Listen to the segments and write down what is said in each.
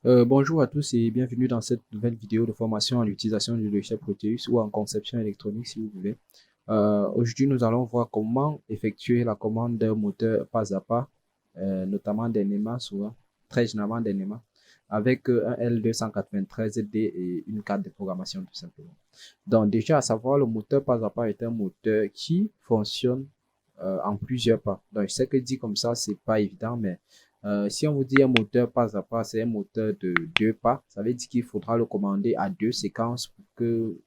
Bonjour à tous et bienvenue dans cette nouvelle vidéo de formation en utilisation du logiciel Proteus ou en conception électronique si vous voulez. Aujourd'hui, nous allons voir comment effectuer la commande d'un moteur pas à pas, notamment des NEMA souvent, très généralement des NEMA, avec un L293D et une carte de programmation tout simplement. Donc déjà, à savoir, le moteur pas à pas est un moteur qui fonctionne en plusieurs pas. Donc je sais que dit comme ça, c'est pas évident, mais si on vous dit un moteur pas à pas, c'est un moteur de deux pas. Ça veut dire qu'il faudra le commander à deux séquences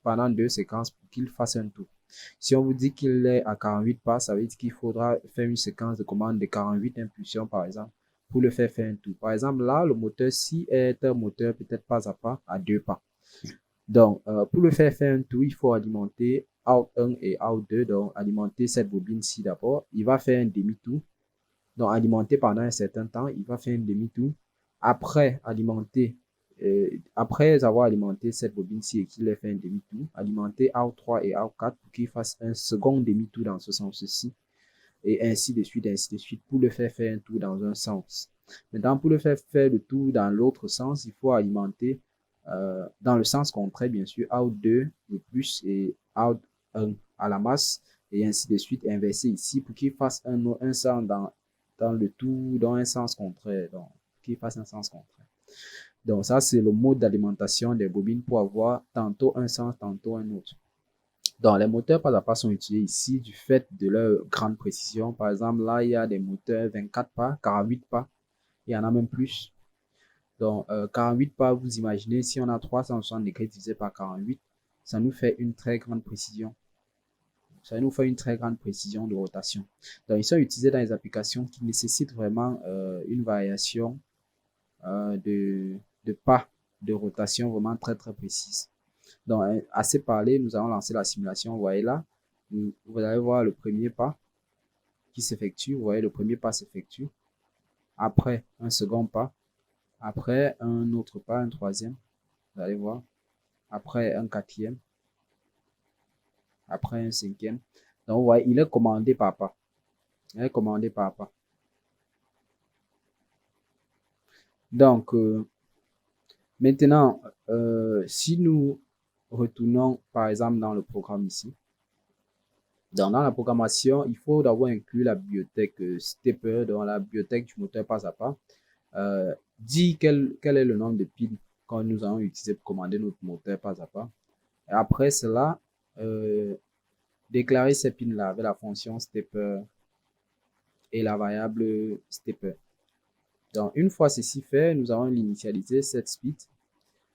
pendant deux séquences pour qu'il fasse un tour. Si on vous dit qu'il est à 48 pas, ça veut dire qu'il faudra faire une séquence de commande de 48 impulsions, par exemple, pour le faire un tour. Par exemple, là, le moteur-ci est un moteur peut-être pas à deux pas. Donc, pour le faire un tour, il faut alimenter out 1 et out 2. Donc, alimenter cette bobine-ci d'abord. Il va faire un demi-tour. Donc, alimenter pendant un certain temps, il va faire un demi-tour. Après, après avoir alimenté cette bobine-ci et qu'il ait fait un demi-tour, alimenter out 3 et out 4 pour qu'il fasse un second demi-tour dans ce sens-ci. Et ainsi de suite, pour le faire un tour dans un sens. Maintenant, pour le faire le tour dans l'autre sens, il faut alimenter dans le sens contraire, bien sûr, out 2 le plus et out 1 à la masse, et ainsi de suite, inverser ici pour qu'il fasse un sens dans le tour, dans un sens contraire, donc qu'il fasse un sens contraire. Donc ça, c'est le mode d'alimentation des bobines pour avoir tantôt un sens, tantôt un autre. Donc, les moteurs pas à pas sont utilisés ici du fait de leur grande précision. Par exemple, là, il y a des moteurs 24 pas, 48 pas, il y en a même plus. Donc, 48 pas, vous imaginez, si on a 360 degrés divisé par 48, ça nous fait une très grande précision. Ça nous fait une très grande précision de rotation. Donc, ils sont utilisés dans les applications qui nécessitent vraiment une variation de pas de rotation vraiment très, très précise. Donc, assez parlé, nous allons lancer la simulation. Vous voyez là, vous allez voir le premier pas qui s'effectue. Vous voyez, le premier pas s'effectue. Après, un second pas. Après, un autre pas, un troisième. Vous allez voir. Après, un quatrième. Après, un cinquième. Donc, vous voyez, il est commandé par pas. Il est commandé par pas. Donc, maintenant, si nous retournons, par exemple, dans le programme ici, dans la programmation, il faut d'abord inclure la bibliothèque Stepper dans la bibliothèque du moteur pas à pas. Dit quel est le nombre de piles que nous allons utiliser pour commander notre moteur pas à pas. Et après cela, déclarer ces pins-là avec la fonction stepper et la variable stepper. Donc, une fois ceci fait, nous allons l'initialiser set speed.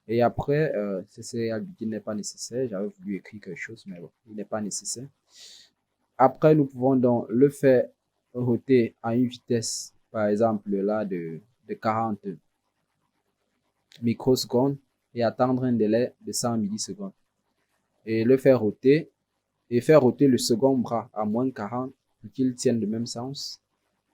Et après, c'est qui n'est pas nécessaire. J'avais voulu écrire quelque chose, mais bon, il n'est pas nécessaire. Après, nous pouvons donc le faire roter à une vitesse, par exemple, là, de 40 microsecondes et attendre un délai de 100 millisecondes. Et le faire roter et faire roter le second bras à moins 40 pour qu'il tienne le même sens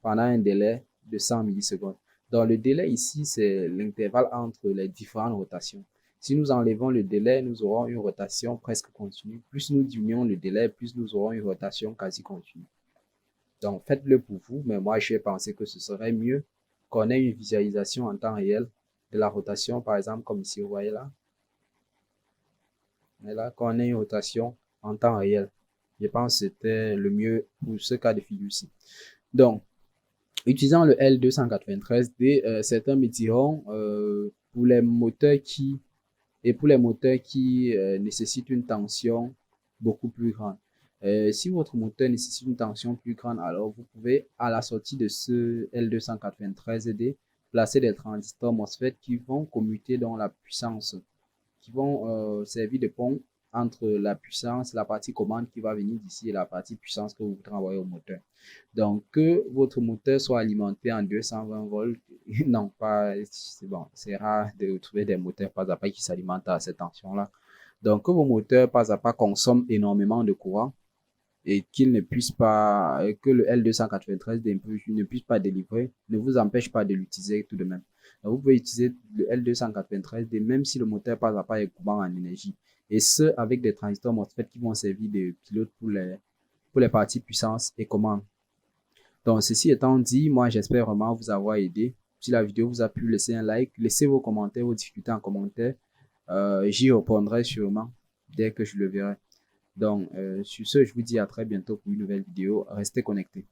pendant un délai de 100 millisecondes. Donc le délai ici, c'est l'intervalle entre les différentes rotations. Si nous enlevons le délai, nous aurons une rotation presque continue. Plus nous diminuons le délai, plus nous aurons une rotation quasi continue. Donc faites-le pour vous, mais moi j'ai pensé que ce serait mieux qu'on ait une visualisation en temps réel de la rotation, par exemple, comme ici, vous voyez là. Et là, qu'on ait une rotation en temps réel. Je pense que c'était le mieux pour ce cas de figure-ci. Donc, utilisant le L293D, certains me diront pour les moteurs qui nécessitent une tension beaucoup plus grande. Si votre moteur nécessite une tension plus grande, alors vous pouvez, à la sortie de ce L293D, placer des transistors MOSFET qui vont commuter dans la puissance, qui vont servir de pont entre la puissance, la partie commande qui va venir d'ici et la partie puissance que vous voudrez envoyer au moteur. Donc, que votre moteur soit alimenté en 220 volts, non, pas, c'est bon, c'est rare de trouver des moteurs pas à pas qui s'alimentent à cette tension-là. Donc, que vos moteurs pas à pas consomment énormément de courant et qu'ils ne puissent pas, que le L293 ne puisse pas délivrer, ne vous empêche pas de l'utiliser tout de même. Donc, vous pouvez utiliser le L293D même si le moteur pas à pas est courant en énergie. Et ce, avec des transistors MOSFET qui vont servir de pilote pour les parties puissance et commande. Donc, ceci étant dit, moi, j'espère vraiment vous avoir aidé. Si la vidéo vous a plu, laissez un like, laissez vos commentaires, vos difficultés en commentaire. J'y répondrai sûrement dès que je le verrai. Donc, sur ce, je vous dis à très bientôt pour une nouvelle vidéo. Restez connectés.